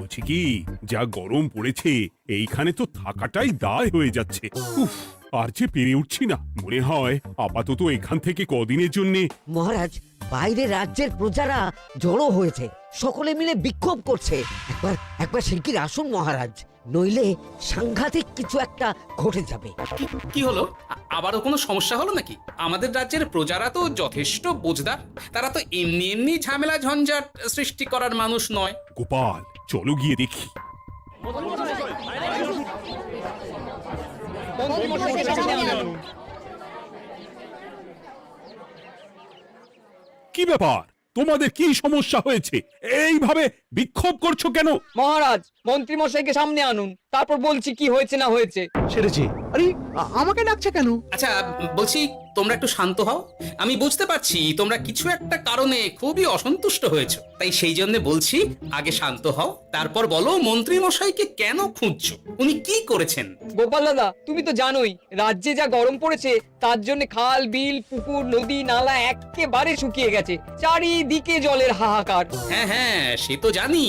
বলছি কি, যা গরম পড়েছে এইখানে তো থাকাটাই দায় হয়ে যাচ্ছে। উফ, আর যে পেরে উঠছি না। মনে হয় আপাতত এখান থেকে কদিনের জন্যে। মহারাজ, বাইরে রাজ্যের প্রজারা জড়ো হয়েছে, সকলে মিলে বিক্ষোভ করছে। একবার একবার শিগগির আসুন মহারাজ, নইলে সাংঘাতিক কিছু একটা ঘটে যাবে। কি হলো? আবারও কোনো সমস্যা হলো নাকি? আমাদের রাজ্যের প্রজারা তো যথেষ্ট বোঝদার, তারা তো এমনি এমনি ঝামেলা ঝঞ্ঝাট সৃষ্টি করার মানুষ নয়। গোপাল, চলো গিয়ে দেখি। কি ব্যাপার, তোমাদের কি সমস্যা হয়েছে? এইভাবে বিক্ষোভ করছো কেন? মহারাজ, মন্ত্রী মশাইকে সামনে আনুন, তারপর বলছি কি হয়েছে না হয়েছে। সেরেছে। আরে আমাকে ডাকছে কেন? আচ্ছা, বলছি তোমরা একটু শান্ত হও। আমি বুঝতে পারছি তোমরা কিছু একটা কারণে খুবই অসন্তুষ্ট হয়েছো, তাই সেই জন্য বলছি আগে শান্ত হও, তারপর বলো মন্ত্রী মশাইকে কেন খুঁজছো, উনি কি করেছেন? গোপাল দাদা, তুমি তো জানোই রাজ্যে যা গরম পড়েছে, তার জন্য খাল বিল পুকুর নদী নালা একেবারে শুকিয়ে গেছে, চারিদিকে জলের হাহাকার। হ্যাঁ হ্যাঁ, সে তো জানি।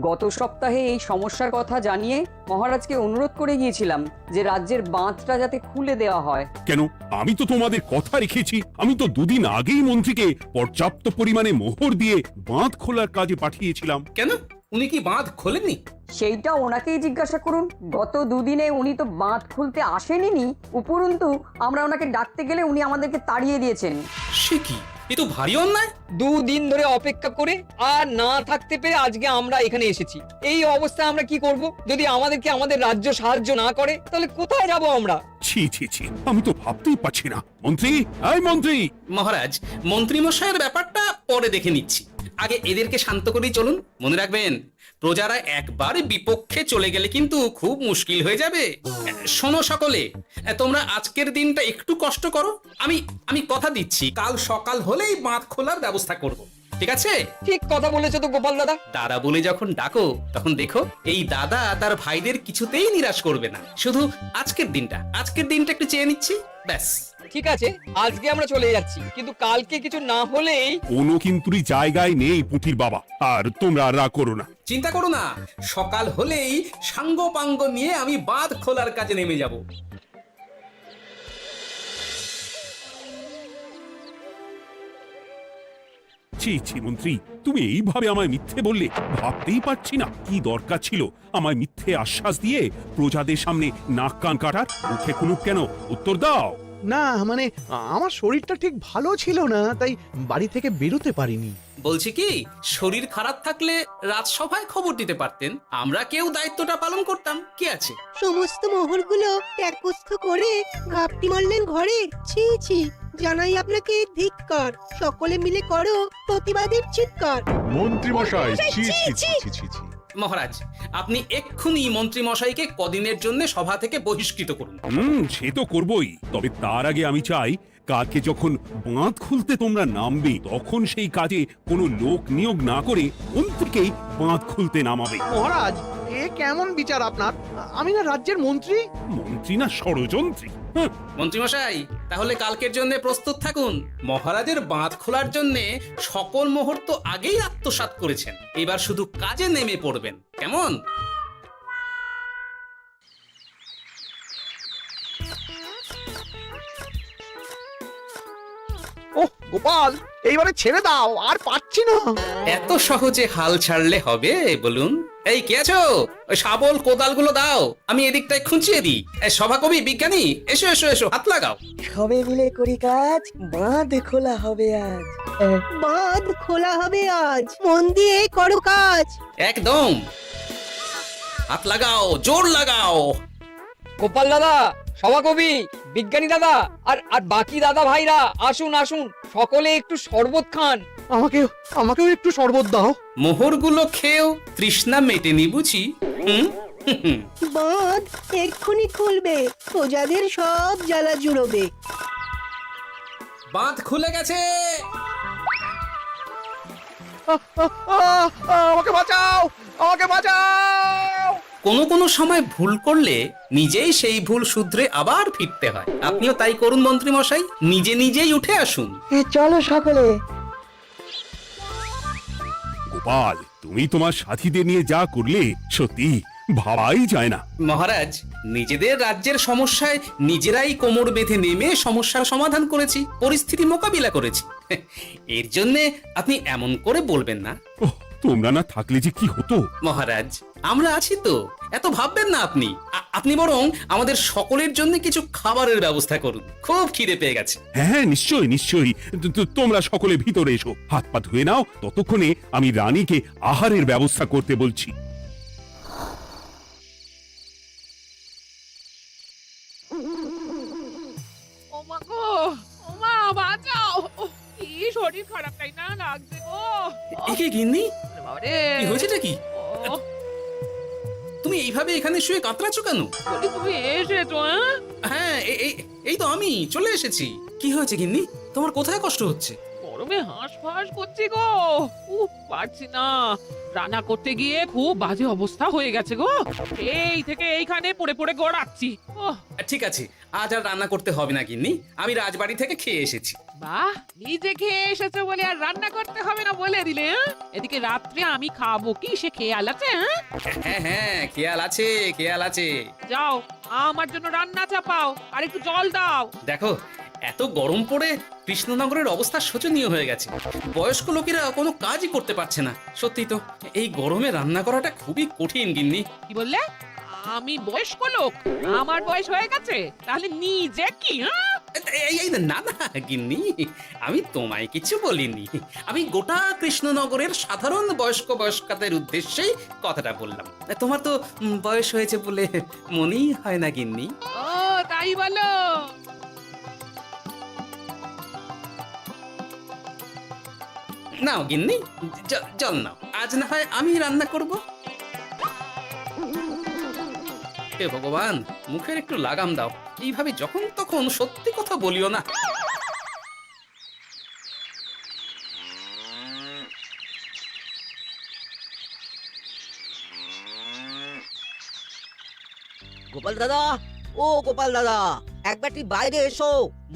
গত সপ্তাহে এই সমস্যার কথা জানিয়ে মহারাজকে অনুরোধ করে গিয়েছিলাম যে রাজ্যের বাঁধটা যাতে খুলে দেওয়া হয়। কেন, আমি তো তোমাদের কথা রেখেছি। আমি তো দুদিন আগেই মন্ত্রীকে পর্যাপ্ত পরিমাণে মোহর দিয়ে বাঁধ খোলার কাজে পাঠিয়েছিলাম। কেন, উনি কি বাঁধ খোলেননি? সেইটা ওনাকেই জিজ্ঞাসা করুন। গত দুদিনে উনি তো বাঁধ খুলতে আসেনি, উপরন্তু আমরা ওনাকে ডাকতে গেলে উনি আমাদেরকে তাড়িয়ে দিয়েছেন। সে কি, এ তো ভারী অন্যায়। দুদিন ধরে অপেক্ষা করে আর না থাকতে পেরে আজকে আমরা এখানে এসেছি। এই অবস্থায় আমরা কি করব? যদি আমাদেরকে আমাদের রাজ্য সাহায্য না করে তাহলে কোথায় যাব আমরা? ছি ছি ছি, আমি তো ভাবতেই পারছি না। মন্ত্রী, এই মন্ত্রী! মহারাজ, মন্ত্রী মশাইয়ের ব্যাপারটা পরে দেখে নিচ্ছি, আগে এদেরকে শান্ত করেই চলুন। মনে রাখবেন, প্রজারা একবার বিপক্ষে চলে গেলে কিন্তু খুব মুশকিল হয়ে যাবে। শোনো সকলে, তোমরা আজকের দিনটা একটু কষ্ট করো। আমি কথা দিচ্ছি, কাল সকাল হলেই বাঁধ খোলার ব্যবস্থা করব, ঠিক আছে? ঠিক কথা বলেছো তো গোপাল দাদা। দাদা বলে যখন ডাকো, তখন দেখো এই দাদা তার ভাইদের কিছুতেই নিরাশ করবে না। শুধু আজকের দিনটা একটু চেয়ে নিচ্ছি, ব্যাস। ঠিক আছে, আজকে আমরা চলে যাচ্ছি, কিন্তু কালকে কিছু না হলেই। কোনো কিন্তুরই জায়গায় নেই পুঁটির বাবা, আর তোমরা আর রাগ করো না। চিন্তা করো না, সকাল হলেই সাঙ্গ পাঙ্গ নিয়ে আমি বাঁধ খোলার কাজে নেমে যাব। ছি ছি মন্ত্রী, তুমি এইভাবে আমায় মিথ্যে বললে। ভাবতেই পারছি না কি দরকার ছিল আমায় মিথ্যে আশ্বাস দিয়ে প্রজাদের সামনে নাক কান কাটার। মুখে কুলুপ কেন? উত্তর দাও। না মানে আমার শরীরটা ঠিক ভালো ছিল না, তাই বাড়ি থেকে বেরোতে পারিনি। বলছি কি, শরীর খারাপ থাকলে রাজসভায় খবর দিতে পারতেন, আমরা কেউ দায়িত্বটা পালন করতাম, কি আছে? সমস্ত মোহরগুলো ত্যাগস্থ করে ঘাপটি মারলেন ঘরে। ছি ছি, জানাই আপনাকে ধিক্কার। সকলে মিলে করো প্রতিবাদের চিৎকার। মন্ত্রী মশাই, ছি ছি ছি ছি ছি ছি। মহারাজ, আপনি এক্ষুনি মন্ত্রী মশাইকে কদিনের জন্য সভা থেকে বহিষ্কৃত করুন। সে তো করবই, তবে তার আগে আমি চাই কালকে যখন বাঁধ খুলতে তোমরা নামবে, তখন সেই কাজে কোনো লোক নিয়োগ না করে মন্ত্রীকেই বাঁধ খুলতে নামাবে। মহারাজ, এ কেমন বিচার আপনার? আমি না রাজ্যের মন্ত্রী। মন্ত্রী না ষড়যন্ত্রী। মন্ত্রী মশাই, তাহলে কালকের জন্য প্রস্তুত থাকুন। মহারাজের বাঁধ খোলার জন্য সকল মোহর তো আগেই আত্মসাৎ করেছেন, এবার শুধু কাজে নেমে পড়বেন, কেমন? ওহ গোপাল, এইবারে ছেড়ে দাও, আর পাচ্ছি না। এত সহজে হাল ছাড়লে হবে বলুন? এই কে আছো? ওই শাবল কোদালগুলো দাও, আমি এদিকটায় খুঁচিয়ে দিই। সভাকবি, বিজ্ঞানী, এসো এসো এসো, হাত লাগাও। সবে মিলে করি কাজ, বাঁধ খোলা হবে আজ। বাঁধ খোলা হবে আজ, মন দিয়ে করো কাজ। একদম, হাত লাগাও, জোর লাগাও। গোপাল দাদা, সভাকবি, বিজ্ঞানী দাদা আর আর বাকি দাদা ভাইরা আসুন আসুন, সকলে একটু শরবত খান। আমাকেও একটু শরবত দাও। মোহরগুলো খেয়েও তৃষ্ণা মেটেনি বুঝি? বাঁধ এক্ষুনি খুলবে, প্রজাদের সব জ্বালা জুড়োবে। বাঁধ খুলে গেছে। আমাকে বাঁচাও, আমাকে বাঁচাও। কোনো সময় ভুল করলে নিজেই সেই ভুল শুধরে আবার ফিরতে হয়। আপনিও তাই করুন মন্ত্রী মশাই, নিজেই উঠে আসুন। চলো সকলে। গোপাল, তুমি তোমার সাথীদের নিয়ে যা করলে সত্যি ভাবাই যায় না। মহারাজ, নিজেদের রাজ্যের সমস্যায় নিজেরাই কোমর বেঁধে নেমে সমস্যার সমাধান করেছি, পরিস্থিতি মোকাবিলা করেছি। এর জন্যে আপনি এমন করে বলবেন না। ওহ, তোমরা না থাকলে যে কি হতো। মহারাজ, আমরা আছি তো, এত ভাববেন না আপনি। আপনি বরং আমাদের সকলের জন্য কিছু খাবারের ব্যবস্থা করুন, খুব খিদে পেয়ে গেছে। হ্যাঁ, নিশ্চয়ই নিশ্চয়ই। তোমরা সকলে ভিতরে এসো, হাত পা ধুয়ে নাও, ততক্ষণে আমি রানীকে আহারের ব্যবস্থা করতে বলছি। ওমা গো, ওমা বাঁচাও, কি শরীর খারাপ তাই না লাগছে গো। একে গিন্নি, বাবারে, কি হয়েছেটা কি? ও, তুমি এইভাবে এখানে শুয়ে কাতরাচ্ছ কেন? বলি তুমি এসেছো? হ্যাঁ, এই তো আমি চলে এসেছি। কি হয়েছে গিন্নি? তোমার কোথায় কষ্ট হচ্ছে? গরমে হাঁসফাঁস করছি গো, পারছি না। রান্না করতে গিয়ে খুব বাজে অবস্থা হয়ে গেছে গো, এই থেকে এইখানে পড়ে পড়ে গড়াচ্ছি। ওহ, ঠিক আছে, আজ আর রান্না করতে হবে না গিন্নি, আমি রাজবাড়ি থেকে খেয়ে এসেছি। বাহ, নিজে খেয়ে এসেছো বলে আর রান্না করতে হবে না বলে দিলে, হ্যাঁ? এদিকে রাত্রে আমি খাবো কি সে খেয়াল আছে? হ্যাঁ হ্যাঁ, খেয়াল আছে, খেয়াল আছে। যাও, আমার জন্য রান্না চাপাও আর একটু জল দাও। দেখো, এত গরম পড়ে কৃষ্ণনগরের অবস্থা শোচনীয় হয়ে গেছে। বয়স্ক লোকেরা কোনো কাজই করতে পারছে না। সত্যি তো, এই গরমে রান্না করাটা খুবই কঠিন গিন্নি। কি বললে? আমি বয়স্ক লোক? আমার বয়স হয়ে গেছে, তাহলে নিজে কি? হ্যাঁ, এই না না গিন্নি, আমি তোমায় কিছু বলিনি। আমি গোটা কৃষ্ণনগরের সাধারণ বয়স্কাদের উদ্দেশ্যেই কথাটা বললাম। তোমার তো বয়স হয়েছে বলে মনেই হয় না গিন্নি। ও তাই বলো? নাও গিন্নি, জল নাও। আজ না হয় আমি রান্না করব। হে ভগবান, মুখের একটু লাগাম দাও। এইভাবে যখন তখন সত্যি কথা বলিও না। গোপাল দাদা, ও গোপাল দাদা, একবারটি বাইরে এসো,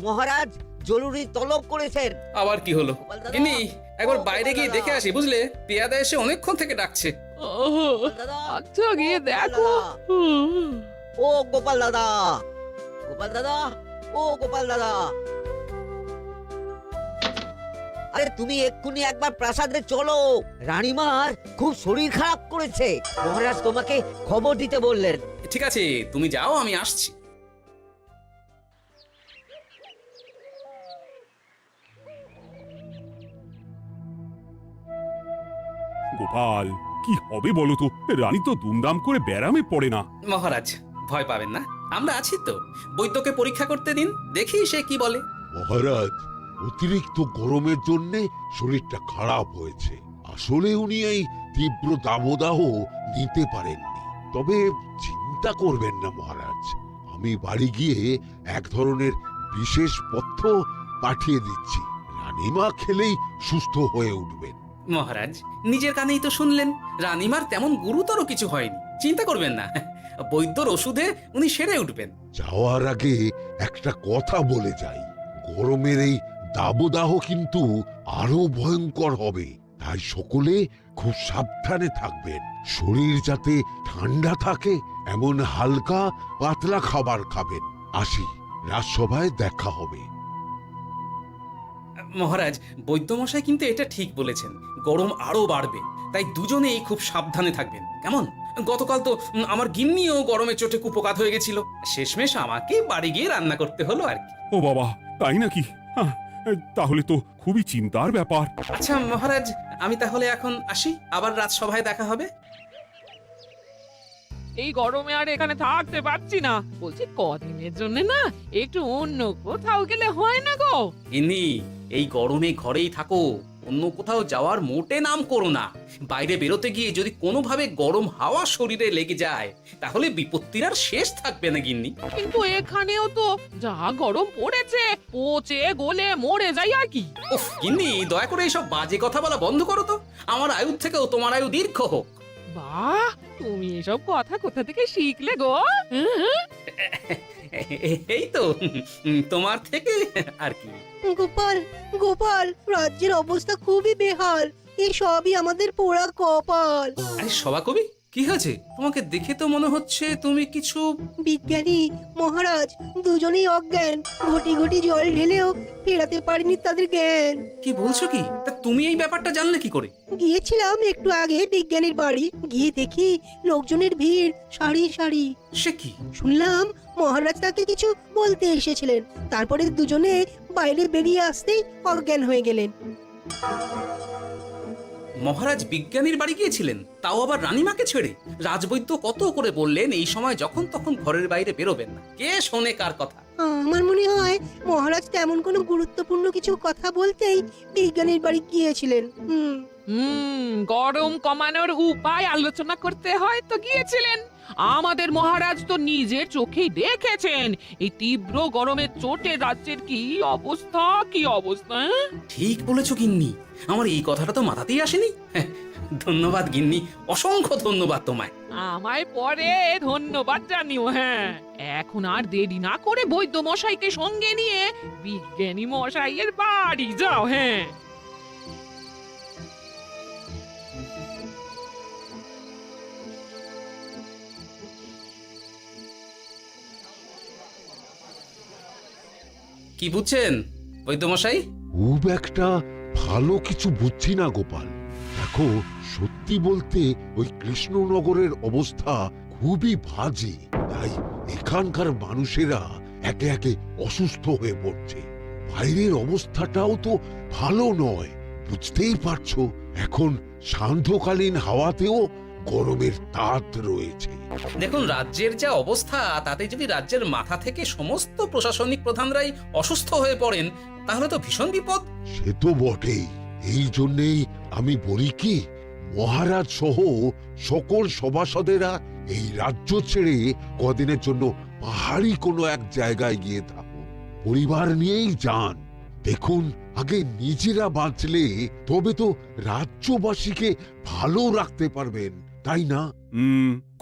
মহারাজ জরুরি তলব করেছেন। আবার কি হলো? গোপাল দাদা, গিন্নি, একবার ও বাইরে গোপাল গিয়ে দাদা। দেখে আসি, বুঝলে? পেয়াদা এসে অনেকক্ষণ থেকে ডাকছে। গোপাল দাদা, আচ্ছা গিয়ে গোপাল দেখো। দাদা, ও গোপাল দাদা, গোপাল দাদা, ও গোপাল দাদা, আরে তুমি এক্ষুনি একবার প্রাসাদে চলো, রানীমার খুব শরীর খারাপ করেছে, মহারাজ তোমাকে খবর দিতে বললেন। ঠিক আছে, তুমি যাও, আমি আসছি। গোপাল, কি হবে বলো তো? রানী তো দুমদাম করে ব্যারামে পড়ে না। মহারাজ, ভয় পাবেন না, আমরা আছি তো। বৈদ্যকে পরীক্ষা করতে দিন, দেখি সে কি বলে। মহারাজ, অতিরিক্ত গরমের জন্য শরীরটা খারাপ হয়েছে। আসলে উনি এই তীব্র দাবদাহ নিতে পারেননি। তবে চিন্তা করবেন না মহারাজ, আমি বাড়ি গিয়ে এক ধরনের বিশেষ পথ্য পাঠিয়ে দিচ্ছি। রানীমা খেলেই সুস্থ হয়ে উঠবেন। মহারাজ, নিজের কানেই তো শুনলেন, রানীমার তেমন গুরুতর কিছু হয়নি, চিন্তা করবেন না। বৈদ্যর ওষুধে উনি সেরে উঠবেন। যাওয়ার আগে একটা কথা বলে যাই, গরমের এই দাবদাহ কিন্তু আরো ভয়ঙ্কর হবে। তাই সকলে খুব সাবধানে থাকবেন। শরীর যাতে ঠান্ডা থাকে এমন হালকা পাতলা খাবার খাবেন। আসি, রাজসভায় দেখা হবে। মহারাজ, বৈদ্যমশাই কিন্তু এটা ঠিক বলেছেন, গরম আরো বাড়বে, তাই দুজনেই খুব সাবধানে থাকবেন, কেমন? গতকাল তো আমার গিন্নিও গরমে চোটে কুপোকাত হয়ে গেছিল, শেষমেশ আমাকে বাড়ি গিয়ে রান্না করতে হলো আর কি। ও বাবা, তাই নাকি? তাহলে তো খুবই চিন্তার ব্যাপার। আচ্ছা মহারাজ, আমি তাহলে এখন আসি, আবার রাজসভায় দেখা হবে। এই গরমে আর এখানে থাকতে পারছি না, বলছি কদিনের জন্য না একটু অন্য কোথাও গেলে হয় না গো? গিন্নি, এই গরমে ঘরেই থাকো, অন্য কোথাও যাওয়ার মোটে নাম করো না। বাইরে বেরোতে গিয়ে যদি কোনোভাবে গরম হাওয়া শরীরে লেগে যায়, তাহলে বিপত্তির আর শেষ থাকবে না গিন্নি। কিন্তু এখানেও তো যা গরম পড়েছে, পচে গলে মরে যাই আর কি। উফ গিন্নি, দয়া করে এইসব বাজে কথা বলা বন্ধ করো তো। আমার আয়ুর থেকেও তোমার আয়ু দীর্ঘ হোক। বাহ, তুমি এসব কথা কোথা থেকে শিখলে গো? এই তো তোমার থেকে আর কি। গোপাল, গোপাল, রাজ্যের অবস্থা খুবই বেহাল। এই সবই আমাদের পোড়া কপাল। আরে সভাকবি, কি হয়েছে? তোমাকে দেখে তো মনে হচ্ছে তুমি কিছু... বিজ্ঞানী মহারাজ দুজনেই অজ্ঞান, ঘটি ঘটি জল ঢেলেও ফেরাতে পারেনি তাদের জ্ঞান। কি বলছো কি? তা তুমি এই ব্যাপারটা জানলে কি করে? গিয়েছিলাম একটু আগে বিজ্ঞানীর বাড়ি, গিয়ে দেখি লোকজনের ভিড় সারি সারি। সে কি? শুনলাম মহারাজ তাকে কিছু বলতে এসেছিলেন, তারপরে দুজনে বাইরে বেরিয়ে আসতেই অজ্ঞান হয়ে গেলেন। মহারাজ বিজ্ঞানীর বাড়ি গিয়েছিলেন, তাও আবার রানীমাকে ছেড়ে? রাজবৈদ্য কত করে বললেন এই সময় যখন তখন ঘরের বাইরে বেরোবেন না। কে শোনে কার কথা? আমার মনে হয় মহারাজ তেমন কোনো গুরুত্বপূর্ণ কিছু কথা বলতেই বিজ্ঞানীর বাড়ি গিয়েছিলেন। গরম কমানোর উপায় আলোচনা করতে হয় তো গিয়েছিলেন। আমাদের মহারাজ তো নিজের চোখেই দেখেছেন এই তীব্র গরমের চোটে রাজ্যের কি অবস্থা, কি অবস্থা। ঠিক বলেছো গিন্নি, আমার এই কথাটা তো মাথাতেই আসেনি। ধন্যবাদ গিন্নি, অসংখ্য ধন্যবাদ তোমায়। আমায় পরে ধন্যবাদ জানিও। হ্যাঁ, এখন আর দেরি না করে বৈদ্য মশাইকে সঙ্গে নিয়ে বিজ্ঞানী মশাইয়ের বাড়ি যাও। হ্যাঁ, কি বুঝছেন বৈদ্যমশাই? খুব একটা ভালো কিছু বুঝছি না গোপাল। দেখো, সত্যি বলতে ওই কৃষ্ণনগরের অবস্থা খুবই বাজে। তাই এখানকার মানুষেরা একে একে অসুস্থ হয়ে পড়ছে। বাইরের অবস্থাটাও তো ভালো নয়, বুঝতেই পারছো। এখন সান্ধ্যকালীন হাওয়াতেও গরমের তাত রয়েছে। দেখুন, রাজ্যের যা অবস্থা, তাতে যদি রাজ্যের মাথা থেকে সমস্ত প্রশাসনিক প্রধানরাই অসুস্থ হয়ে পড়েন, তাহলে তো ভীষণ বিপদ। সে তো বটেই। এই জন্যেই আমি বলি কি, মহারাজ সহ সকল সভাসদেরা এই রাজ্য ছেড়ে কদিনের জন্য পাহাড়ি কোনো এক জায়গায় গিয়ে থাকুন, পরিবার নিয়েই যান। দেখুন, আগে নিজেরা বাঁচলে তবে তো রাজ্যবাসীকে ভালো রাখতে পারবেন, তাই না?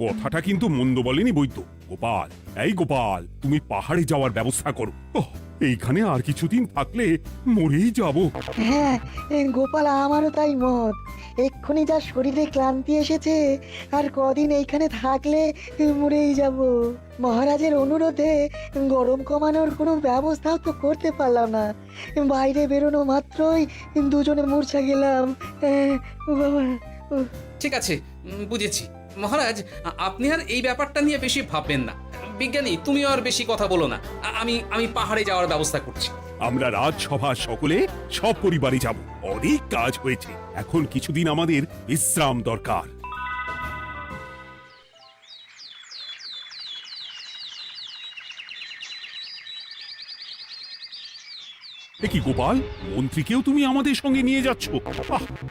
কথাটা কিন্তু মন্দ বলেনি বৈদ্য। গোপাল, এই গোপাল, তুমি পাহাড়ে যাওয়ার ব্যবস্থা করো। এইখানে আর কিছুদিন থাকলে মরেই যাব। হ্যাঁ গোপাল, আমারও তাই মত। এক্ষুনি যা শরীরে ক্লান্তি এসেছে, আর কদিন এইখানে থাকলে মরেই যাব। মহারাজের অনুরোধে গরম কমানোর কোনো ব্যবস্থাও তো করতে পারলাম না। বাইরে বেরোনো মাত্রই দুজনে মূর্ছা গেলাম। বাবা, ঠিক আছে, বুঝেছি। মহারাজ, আপনি আর এই ব্যাপারটা নিয়ে বেশি ভাববেন না। বিজ্ঞানী, তুমিও আর বেশি কথা বলো না। আমি পাহাড়ে যাওয়ার ব্যবস্থা করছি। আমরা রাজসভা সকলে সব পরিবারে যাব। অনেক কাজ হয়েছে, এখন কিছুদিন আমাদের বিশ্রাম দরকার। কি গোপাল, মন্ত্রীকেও তুমি আমাদের সঙ্গে নিয়ে যাচ্ছ?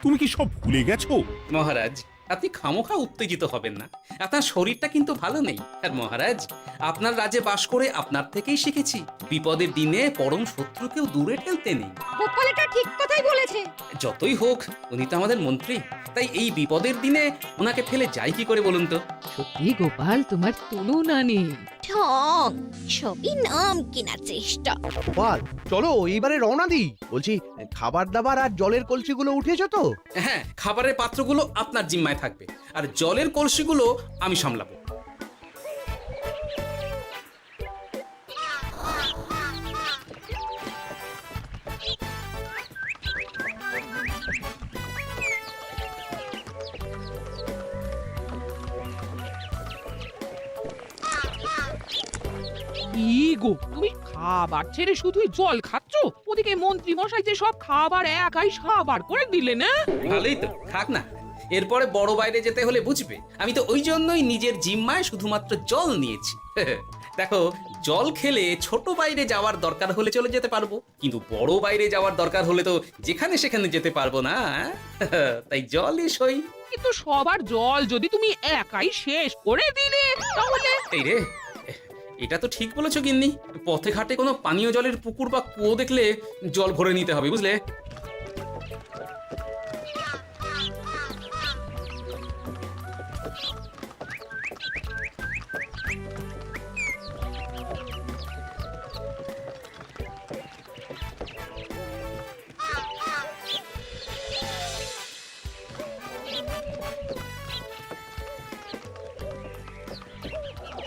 তুমি কি সব ভুলে গেছো? মহারাজ, আপনি খামোখা উত্তেজিত হবেন না। আপনার শরীরটা কিন্তু ভালো নেই। আর মহারাজ, আপনার রাজ্যে বাস করে আপনার থেকেই শিখেছি বিপদের দিনে পরম শত্রুকেও দূরে ঠেলতে নেই। গোপাল এটা ঠিক কথাই বলেছে। যতই হোক, উনি তো আমাদের মন্ত্রী, তাই এই বিপদের দিনে ওনাকে ফেলে যাই কি করে বলুন তো? সত্যি গোপাল, তোমার তুলনা নেই। ঠং, সবই নাম কেনার চেষ্টা। গোপাল, চলো এইবারে রওনা দিই। বলছি, খাবার দাবার আর জলের কলসিগুলো উঠেছো তো? হ্যাঁ, খাবারের পাত্রগুলো আপনার জিম্মায় থাকবে, আর জলের কলসিগুলো আমি সামলাবো। কি গো, তুমি খাবার ছেড়ে শুধুই জল খাচ্ছ? ওদিকে মন্ত্রী মশাই যে সব খাবার একাই সাবার করে দিলে না? ভালোই তো, থাক না। এরপরে বড় বাইরে যেতে হলে বুঝবে, আমি তো ওই জন্যই নিজের জিম্মায় শুধুমাত্র জল নিয়েছি। দেখো, জল খেলে ছোট বাইরে যাওয়ার দরকার হলে চলে যেতে পারবো, কিন্তু বড় বাইরে যাওয়ার দরকার হলে তো যেখানে সেখানে যেতে পারবো না। তাই জলই সই। কিন্তু সবার জল যদি তুমি একাই শেষ করে দিলে, তাহলে? এই রে, এটা তো ঠিক বলেছো গিন্নি। পথে ঘাটে কোনো পানীয় জলের পুকুর বা কুয়ো দেখলে জল ভরে নিতে হবে, বুঝলে?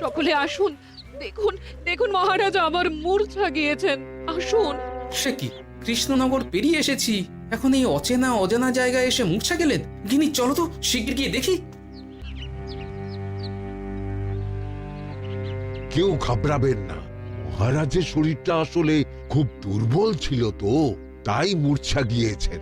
সকলে আসুন, দেখুন দেখুন মহারাজ আবার মূর্ছা গিয়েছেন, আসুন। সে কি, কৃষ্ণনগর পেরিয়ে এসেছি, এখন এই অচেনা অজানা জায়গায় এসে মূর্ছা গেলেন? গিনি চলো তো শিগগির গিয়ে দেখি। কেউ ঘাবড়াবেন না, মহারাজের শরীরটা আসলে খুব দুর্বল ছিল তো, তাই মূর্ছা গিয়েছেন।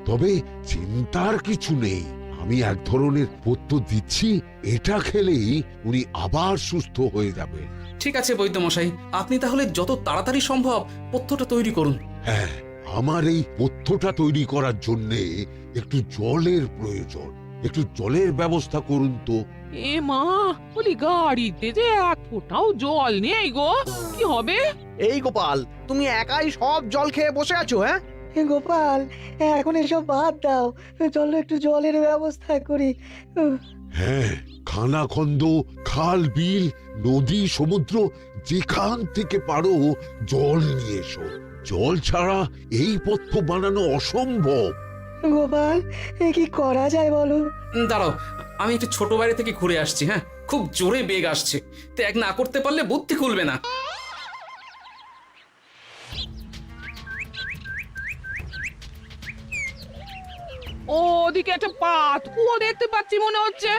তবে চিন্তার কিছু নেই, আমি এক ধরনের পথ্য দিচ্ছি, এটা খেলেই উনি আবার সুস্থ হয়ে যাবেন। ঠিক আছে বৈদ্য মশাই, আপনি তাহলে যত তাড়াতাড়ি সম্ভব পথ্যটা তৈরি করুন। হ্যাঁ, আমার এই পথ্যটা তৈরি করার জন্য একটু জলের প্রয়োজন, একটু জলের ব্যবস্থা করুন তো। এ মা, বলি গাড়িতে যে এক ফোঁটাও জল নেই গো, কি হবে? এই গোপাল, তুমি একাই সব জল খেয়ে বসে আছো? হ্যাঁ গোপাল, এখন এসব বাদ দাও, চলো একটু জলের ব্যবস্থা করি। হ্যাঁ, খানাখন্দ, খাল, বিল, নদী, সমুদ্র, যেখান থেকে পারো জল নিয়ে এসো। জল ছাড়া এই পথ্য বানানো অসম্ভব। গোপাল, কি করা যায় বলো? দাঁড়াও, আমি একটু ছোট বাইরে থেকে ঘুরে আসছি। হ্যাঁ, খুব জোরে বেগ আসছে, ত্যাগ না করতে পারলে বুদ্ধি খুলবে না। ওদিকে একটা পাত কুয়ো দেখতে পাচ্ছি মনে হচ্ছে।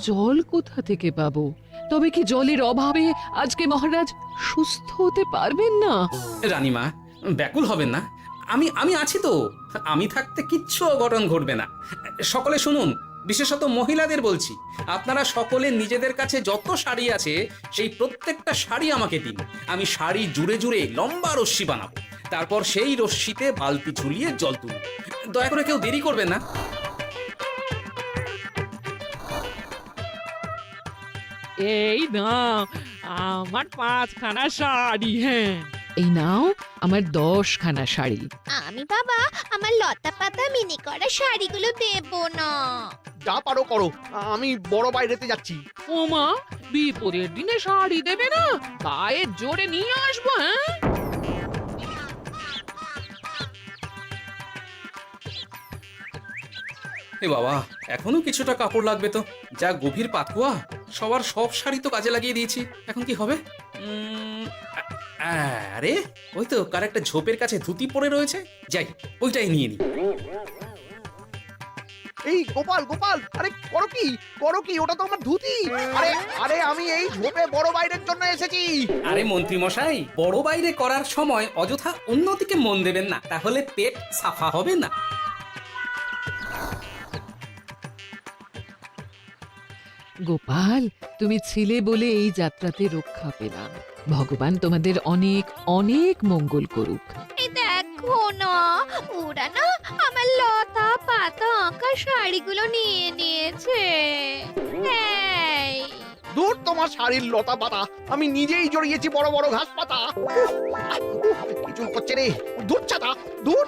জল কোথা থেকে পাবো? তবে কি জলের অভাবে আজকে মহারাজ সুস্থ হতে পারবেন না? রানীমা, ব্যাকুল হবেন না, আমি আছি তো। আমি থাকতে কিচ্ছু অঘটন ঘটবে না। সকলে শুনুন, বিশেষত মহিলাদের বলছি, আপনারা সকলে নিজেদের কাছে যত শাড়ি আছে সেই প্রত্যেকটা শাড়ি আমাকে দিন। আমি শাড়ি জুড়ে জুড়ে লম্বা রশ্মি বানাবো, তারপর সেই রশ্মিতে বালতি ঝুলিয়ে জল তুলব। দয়া করে কেউ দেরি করবেন না। এই নাও আমার 5খানা শাড়ি। হ্যাঁ, এই নাও আমার 10খানা শাড়ি। আমি বাবা আমার লতা পাতা মিনি করা শাড়িগুলো দেব না। যা পারো করো, আমি বড় বাইরেতে যাচ্ছি। ওমা, বিপদের দিনে শাড়ি দেবে না? গায়ের জোরে নিয়ে আসবো। হ্যাঁ, এ বাবা, এখনো কিছুটা কাপড় লাগবে তো। যা গভীর পাতকুয়া, সবার সব শাড়ি তো কাজে লাগিয়ে দিয়েছি, এখন কি হবে? আরে ওই তো কার একটা ঝোপের কাছে ধুতি পড়ে রয়েছে, যাই ওইটাই নিয়ে নি। এই গোপাল, গোপাল, আরে করো কি, ওটা তো আমার ধুতি। আরে আরে আমি এই ঝোপে বড় বাইরের জন্য এসেছি। আরে মন্ত্রী মশাই, বড় বাইরে করার সময় অযথা অন্যদিকে মন দেবেন না, তাহলে পেট সাফা হবে না। গোপাল, তুমি ছিলে বলে এই যাত্রাতে রক্ষা পেলাম। ভগবান তোমাদের অনেক অনেক মঙ্গল করুক। এই দেখো না, ওরা না আমার লতা পাতা আঁকা শাড়িগুলো নিয়ে নিয়েছে। এই দূর তোমার শাড়ির লতা পাতা, আমি নিজেই জড়িয়েছি বড় বড় ঘাস পাতা। কিছু করছে রে, দূর চাতা, দূর।